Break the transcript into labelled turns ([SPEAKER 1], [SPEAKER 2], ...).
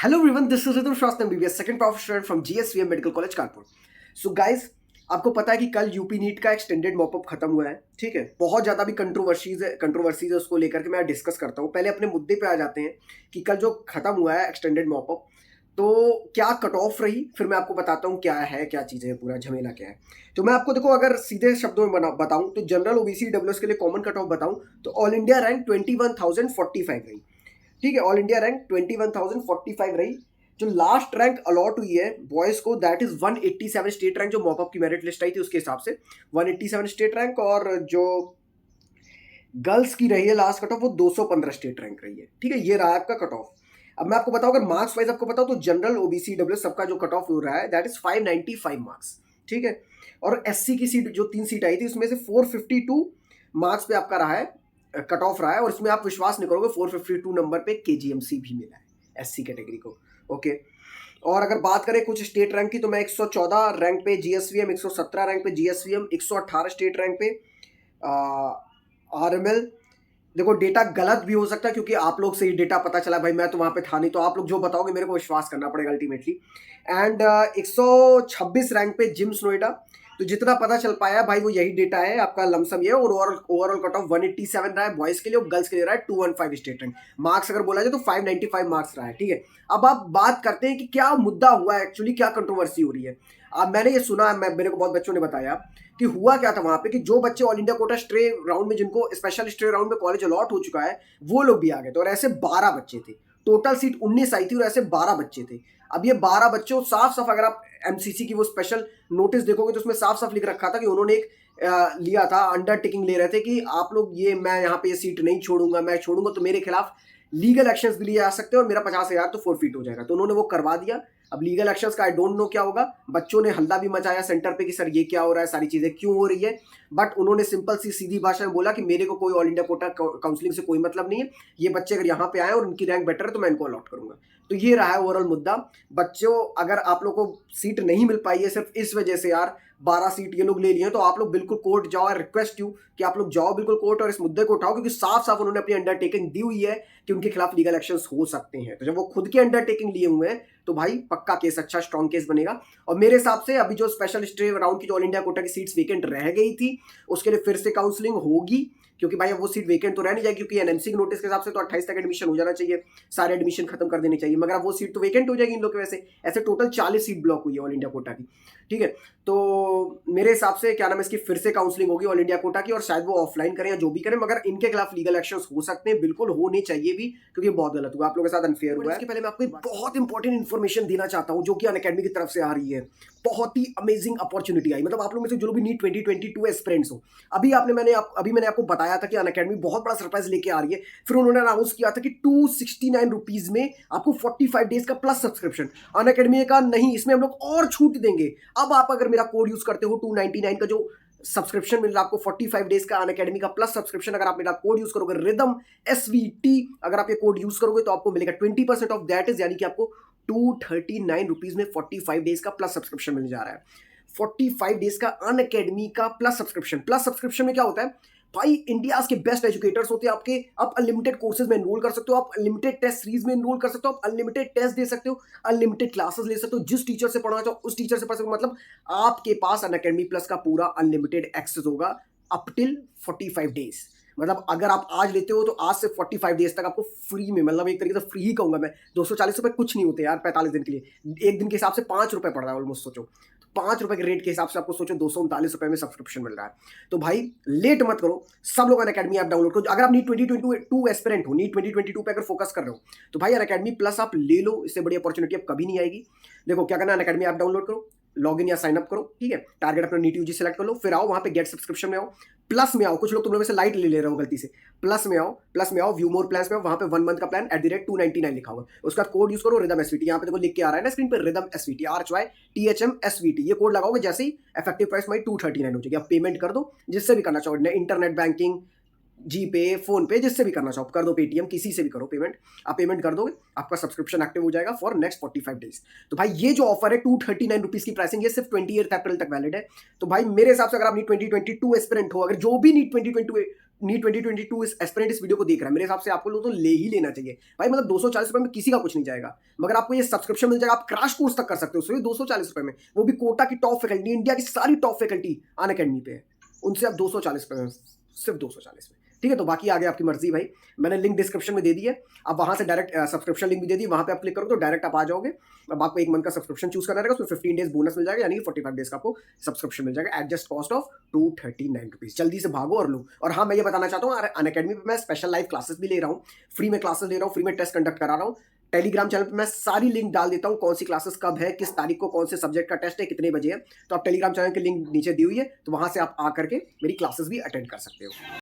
[SPEAKER 1] Hello everyone, this is Ritu Shastri MBBS, second prof student from GSVM Medical College Kanpur. So guys, आपको पता है कि कल UP NEET का extended mop up खत्म हुआ है, ठीक है। बहुत ज़्यादा भी कंट्रोवर्सीज है उसको लेकर के मैं डिस्कस करता हूँ। पहले अपने मुद्दे पे आ जाते हैं कि कल जो खत्म हुआ है एक्सटेंडेड मॉपअप, तो क्या कट ऑफ रही, फिर मैं आपको बताता हूँ क्या है, क्या चीज़ें हैं, पूरा झमेला क्या है। तो मैं आपको देखो, अगर सीधे शब्दों में बताऊँ तो जनरल ओबीसी डब्ल्यूएस के लिए कॉमन कट ऑफ बताऊँ तो ऑल इंडिया रैंक 21,045 रही, ठीक है। ऑल इंडिया रैंक 21,045 रही। जो लास्ट रैंक अलॉट हुई है बॉयज को, दैट इज 187 स्टेट रैंक, जो मॉपअप की मेरिट लिस्ट आई थी उसके हिसाब से 187 स्टेट रैंक, और जो गर्ल्स की रही है लास्ट कट ऑफ वो 215 स्टेट रैंक रही है, ठीक है। ये रहा आपका कट ऑफ। अब मैं आपको बताऊं, अगर मार्क्स वाइज आपको बताऊं तो जनरल ओबीसी डब्ल्यू सबका जो कट ऑफ हो रहा है दैट इज 595 मार्क्स, ठीक है। और एससी की सीट जो 3 सीट आई थी उसमें से 452 मार्क्स पे आपका रहा है, कट ऑफ रहा है। और इसमें आप विश्वास नहीं करोगे 452 नंबर पे केजीएमसी भी मिला है एससी कैटेगरी को, ओके। और अगर बात करें कुछ स्टेट रैंक की तो मैं 114 रैंक पे जीएसवीएम, 117 रैंक पे जीएसवीएम, 118 स्टेट रैंक पे आरएमएल। देखो डेटा गलत भी हो सकता है क्योंकि आप लोग से ही डेटा पता चला, भाई मैं तो वहां पे था नहीं, तो आप लोग जो बताओगे मेरे को विश्वास करना पड़ेगा अल्टीमेटली। एंड 126 रैंक पे जिम्स नोएडा। तो जितना पता चल पाया भाई वो यही डेटा है आपका, लमसम ये। और ओवरऑल कट ऑफ 187 रहा है बॉयज के लिए, और गर्ल्स के लिए रहा है 215 स्टेट रैंक। मार्क्स अगर बोला जाए तो 595 मार्क्स रहा है, ठीक है। अब आप बात करते हैं कि क्या मुद्दा हुआ है एक्चुअली, क्या कंट्रोवर्सी हो रही है। अब मैंने ये सुना, मेरे को बहुत बच्चों ने बताया कि हुआ क्या था वहां पे, कि जो बच्चे all India quota stray round में, जिनको स्पेशल स्ट्रे राउंड में कॉलेज अलॉट हो चुका है, वो लोग भी आ गए थे। और ऐसे 12 बच्चे थे, टोटल सीट 19 आई थी और ऐसे 12 बच्चे थे। अब ये 12 बच्चों साफ साफ, अगर आप एमसीसी की वो स्पेशल नोटिस देखोगे तो उसमें साफ साफ लिख रखा था कि उन्होंने एक लिया था, अंडरटेकिंग ले रहे थे कि आप लोग ये, मैं यहाँ पे ये सीट नहीं छोड़ूंगा, मैं छोड़ूंगा तो मेरे खिलाफ लीगल एक्शंस भी लिए जा सकते हैं और मेरा 50,000 तो फोरफीट हो जाएगा। तो उन्होंने वो करवा दिया। अब लीगल एक्शंस का आई डोंट नो क्या होगा। बच्चों ने हल्ला भी मचाया सेंटर पे कि सर ये क्या हो रहा है, सारी चीजें क्यों हो रही है। बट उन्होंने सिंपल सी सीधी भाषा में बोला कि मेरे को कोई ऑल इंडिया कोटा काउंसलिंग से कोई मतलब नहीं है, ये बच्चे अगर यहाँ पे आए और उनकी रैंक बेटर है तो मैं इनको अलॉट करूंगा। तो ये रहा है ओवरऑल मुद्दा। बच्चों, अगर आप लोग को सीट नहीं मिल पाई है सिर्फ इस वजह से, यार 12 सीट ये लोग ले लिए, तो आप लोग बिल्कुल कोर्ट जाओ। और रिक्वेस्ट यू कि आप लोग जाओ बिल्कुल कोर्ट और इस मुद्दे को उठाओ, क्योंकि साफ साफ उन्होंने अपनी अंडरटेकिंग दी हुई है कि उनके खिलाफ लीगल एक्शंस हो सकते हैं। तो जब वो खुद की अंडरटेकिंग लिए हुए हैं तो भाई पक्का केस, अच्छा स्ट्रॉन्ग केस बनेगा। और मेरे हिसाब से अभी जो स्पेशल स्टे राउंड की जो ऑल इंडिया कोटा की सीट्स वेकेंट रह गई थी उसके लिए फिर से काउंसलिंग होगी, क्योंकि भाई अब वो सीट वेकेंट तो रह नहीं जाएगी, क्योंकि एनएमसी के नोटिस के हिसाब से तो 28 तक एडमिशन हो जाना चाहिए, सारे एडमिशन खत्म कर देने चाहिए। मगर अब वो सीट तो वेकेंट हो जाएगी इन लोग की वजह से। ऐसे टोटल 40 सीट ब्लॉक हुई है ऑल इंडिया कोटा की, ठीक है। तो मेरे हिसाब से क्या नाम है, इसकी फिर से काउंसलिंग होगी ऑल इंडिया कोटा की, और शायद वो ऑफलाइन करें या जो भी करें, मगर इनके खिलाफ लीगल एक्शंस हो सकते हैं, बिल्कुल होने चाहिए भी, क्योंकि बहुत गलत हुआ, आप लोगों के साथ अनफेयर हुआ है। इसके पहले मैं आपको बहुत इंपॉर्टेंट इन्फॉर्मेशन देना चाहता हूं जो कि अनअकैडमी की तरफ से आ रही है। बहुत ही अमेजिंग अपॉर्चुनिटी आई, मतलब आप लोग में से जो भी नीट 2022 एस्पिरेंट्स हो, अभी मैंने आपको बताया था कि अनअकैडमी बहुत बड़ा सरप्राइज लेके आ रही है। फिर उन्होंने अनाउंस किया था कि 269 रुपीज में आपको 45 डेज का प्लस सब्सक्रिप्शन। अनअकैडमी का नहीं, इसमें हम लोग और छूट देंगे। अब आप अगर मेरा कोड यूज करते हो 299 का जो सब्सक्रिप्शन मिल रहा है आपको 45 डेज का अनअकैडमी का प्लस सब्सक्रिप्शन, अगर आप मेरा कोड यूज करोगे रिदम SVT, अगर आप ये कोड यूज करोगे तो आपको मिलेगा 20% ऑफ दैट इज, यानी कि आपको 239 रुपीज में 45 डेज का प्लस सब्सक्रिप्शन मिल जा रहा है। 45 डेज का अनअकैडमी का प्लस सब्सक्रिप्शन। प्लस सब्सक्रिप्शन में क्या होता है भाई, इंडिया के बेस्ट एजुकेटर्स होते हैं आपके। आप अनलिमिटेड कोर्सेज में एनरोल कर सकते हो, आप अनलिमिटेड टेस्ट सीरीज में एनरोल कर सकते हो, आप अनलिमिटेड टेस्ट दे सकते हो, अनलिमिटेड क्लासेस ले सकते हो, जिस टीचर से पढ़ना चाहो उस टीचर से पढ़ सकते हो। मतलब आपके पास अनअकैडमी प्लस का पूरा अनलिमिटेड एक्सेस होगा अप टिल 45 डेज। मतलब अगर आप आज लेते हो तो आज से 45 डेज तक आपको फ्री में, मतलब एक तरीके से फ्री ही कहूंगा मैं। 240 रुपए कुछ नहीं होते यार 45 दिन के लिए। एक दिन के हिसाब से 5 रुपए पड़ रहा है ऑलमोस्ट, सोचो 5 रुपए के रेट के हिसाब से आपको सोचो 239 रुपए में सब्सक्रिप्शन मिल रहा है। तो भाई लेट मत करो, सब लोग अनअकैडमी ऐप डाउनलोड करो। अगर आप नीट 2022 एस्पिरेंट हो, नीट 2022 पे अगर फोकस कर रहे हो तो भाई अनअकैडमी प्लस आप ले लो, इससे बड़ी अपॉर्चुनिटी अब कभी नहीं आएगी। देखो क्या करना है, अनअकैडमी ऐप डाउनलोड करो, लॉग इन या साइन अप करो, ठीक है। टारगेट अपना नीट यूजी सेलेक्ट कर लो, फिर आओ वहां पे गेट सब्सक्रिप्शन में आओ, प्लस में आओ। कुछ लोग तुम लोग में से लाइट ले रहे हो गलती से, प्लस में आओ व्यू मोर प्लान्स में आओ, वहां पे 1 मंथ का प्लान @299 लिखा हुआ है, उसका कोड यूज करो रिदम एसवीटी। यहाँ पे देखो लिख के आ रहा है ना स्क्रीन पे, रिदम एसवीटी, RHYTHM SVT। ये कोड लगाओगे जैसे ही इफेक्टिव प्राइस माई 239 हो जाएगी। आप पेमेंट कर दो जिससे भी करना चाहो, इंटरनेट बैंकिंग, जीपे, फोन पे, जिससे भी करना चाहो कर दो, पेटीएम, किसी से भी करो पेमेंट। आप पेमेंट कर दोगे, आपका सब्सक्रिप्शन एक्टिव हो जाएगा फॉर नेक्स्ट 45 डेज। तो भाई ये जो ऑफर है 239 रुपीज की प्राइसिंग, ये सिर्फ 28 अप्रैल तक वैलिड है। तो भाई मेरे हिसाब से अगर आप नीट 2022 एस्पिरेंट हो, अगर जो भी नीट नीट 2022 इस एस्पिरेंट इस वीडियो को देख रहा है, मेरे हिसाब से आपको लोग तो ले ही लेना चाहिए भाई। मतलब 240 रुपए में किसी का कुछ नहीं जाएगा, मगर आपको ये सब्सक्रिप्शन मिल जाएगा, आप क्रैश कोर्स तक कर सकते हो सिर्फ 240 रुपए में, वो भी कोटा की टॉप फैकल्टी, इंडिया की सारी टॉप फैकल्टी अनअकैडमी पे है, उनसे आप 240 रुपए में, सिर्फ 240 में। ठीक है, तो बाकी आगे आपकी मर्जी भाई, मैंने लिंक डिस्क्रिप्शन में दे दी है, आप वहां से डायरेक्ट सब्सक्रिप्शन लिंक भी दे दी, वहां पे आप क्लिक करोगे तो डायरेक्ट आप आ जाओगे। अब आपको एक मंथ का सब्सक्रिप्शन चूज करना रहेगा, उसमें 15 डेज बोनस मिल जाएगा, यानी 45 डेज का आपको सब्सक्रिप्शन मिल जाएगा at just cost of 239 rupees. जल्दी से भागो और लो। और हाँ, मैं ये बताना चाहता हूँ, अनअकैडमी पे मैं स्पेशल लाइव क्लासेस भी ले रहा हूँ, फ्री में क्लासेस ले रहा हूँ, फ्री में टेस्ट कंडक्ट करा रहा हूँ। टेलीग्राम चैनल पे मैं सारी लिंक डाल देता हूँ, कौन सी क्लासेस कब है, किस तारीख को कौन से सब्जेक्ट का टेस्ट है, कितने बजे है। तो आप टेलीग्राम चैनल की लिंक नीचे दी हुई है, तो वहां से आप आकर के मेरी क्लासेस भी अटेंड कर सकते हो।